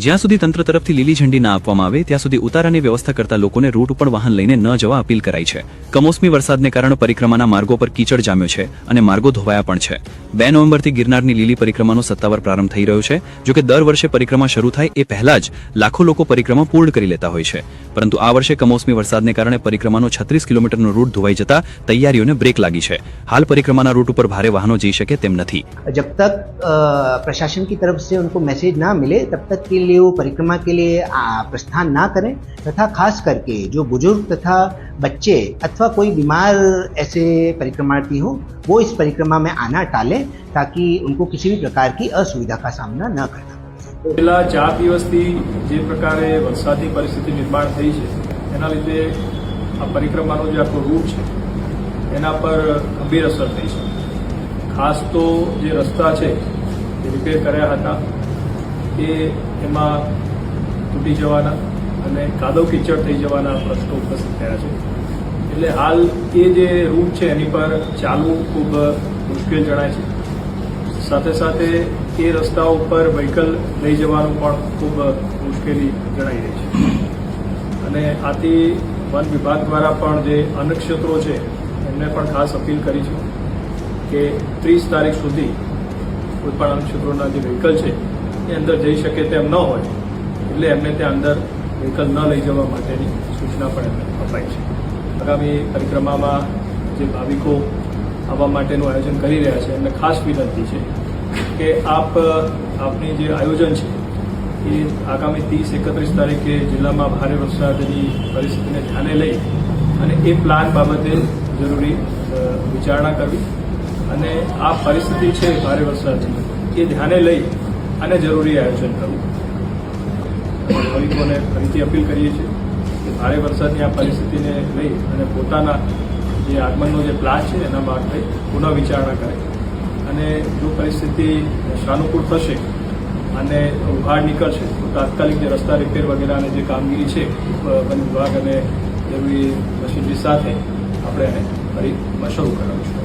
જ્યાં સુધી તંત્ર તરફથી લીલી ઝંડી ના આપવામાં આવે ત્યાં સુધી ઉતારાની વ્યવસ્થા કરતા લોકોને રૂટ ઉપર વાહન લઈને ન જવા અપીલ કરાઈ છે. કમોસમી વરસાદને કારણે પરિક્રમાના માર્ગો પર કીચડ જામ્યો છે અને માર્ગો ધોવાયા પણ છે. 2 નવેમ્બરથી ગિરનારની લીલી પરિક્રમાનો સત્તાવાર પ્રારંભ થઈ રહ્યો છે. જોકે દર વર્ષે પરિક્રમા શરૂ થાય એ પહેલા જ લાખો લોકો પરિક્રમા પૂર્ણ કરી લેતા હોય છે, પરંતુ આ વર્ષે કમોસમી વરસાદને કારણે પરિક્રમાનો 36 કિલોમીટરનો રૂટ ધોવાઈ જતા તૈયારીઓને બ્રેક લાગી છે. हाल परिक्रमा रूट पर भारे वाहनों जई सके तेम नहीं. जब तक प्रशासन की तरफ से उनको मैसेज ना मिले तब तक के लिए वो परिक्रमा के लिए प्रस्थान ना करें, तथा खास करके जो बुजुर्ग तथा बच्चे अथवा कोई बीमार ऐसे परिक्रमार्थी हो वो इस परिक्रमा में आना टालें, ताकि उनको किसी भी प्रकार की असुविधा का सामना न करना पड़े. છેલ્લા 4 દિવસથી જે પ્રકારે વરસાદની પરિસ્થિતિ નિર્માણ થઈ છે એના લીધે આ પરિક્રમાનો જે આખો રૂટ છે એના પર ગંભીર અસર થઈ છે. ખાસ તો જે રસ્તા છે એ રિપેર કર્યા હતા એમાં તૂટી જવાના અને કાદવ કીચડ થઈ જવાના પ્રશ્નો ઉપસ્થિત થયા છે. એટલે હાલ એ જે રૂટ છે એની પર ચાલવું ખૂબ મુશ્કેલ જણાય છે. સાથે સાથે એ રસ્તાઓ ઉપર વ્હીકલ લઈ જવાનું પણ ખૂબ મુશ્કેલી જણાઈ રહી છે. અને આથી વન વિભાગ દ્વારા પણ જે અનક્ષેત્રો છે એમને પણ ખાસ અપીલ કરી છે કે 30 તારીખ સુધી કોઈપણ અનક્ષેત્રોના જે વ્હીકલ છે એ અંદર જઈ શકે તેમ ન હોય, એટલે એમને ત્યાં અંદર વ્હીકલ ન લઈ જવા માટેની સૂચના પણ એમને અપાઈ છે. આગામી પરિક્રમામાં જે ભાવિકો આવવા માટેનું આયોજન કરી રહ્યા છે એમને ખાસ વિનંતી છે કે આપની જે આયોજન છે એ આગામી 30-31 તારીખે જિલ્લામાં ભારે વરસાદની પરિસ્થિતિને ધ્યાને લઈ અને એ પ્લાન બાબતે જરૂરી વિચારણા કરવી અને આ પરિસ્થિતિ છે ભારે વરસાદની એ ધ્યાને લઈ અને જરૂરી આયોજન કરવું. ભાવિકોને ફરીથી અપીલ કરીએ છીએ કે ભારે વરસાદની આ પરિસ્થિતિને લઈ અને પોતાના જે આગમનનો જે પ્લાન છે એના માટે પુનઃ વિચારણા કરે અને જો પરિસ્થિતિ સાનુકૂળ થશે અને ઉઘાડ નીકળશે તો તાત્કાલિક જે રસ્તા રિપેર વગેરેની જે કામગીરી છે વન વિભાગ અને જરૂરી મશીનરી સાથે આપણે એને ફરી શરૂ કરાવીશું.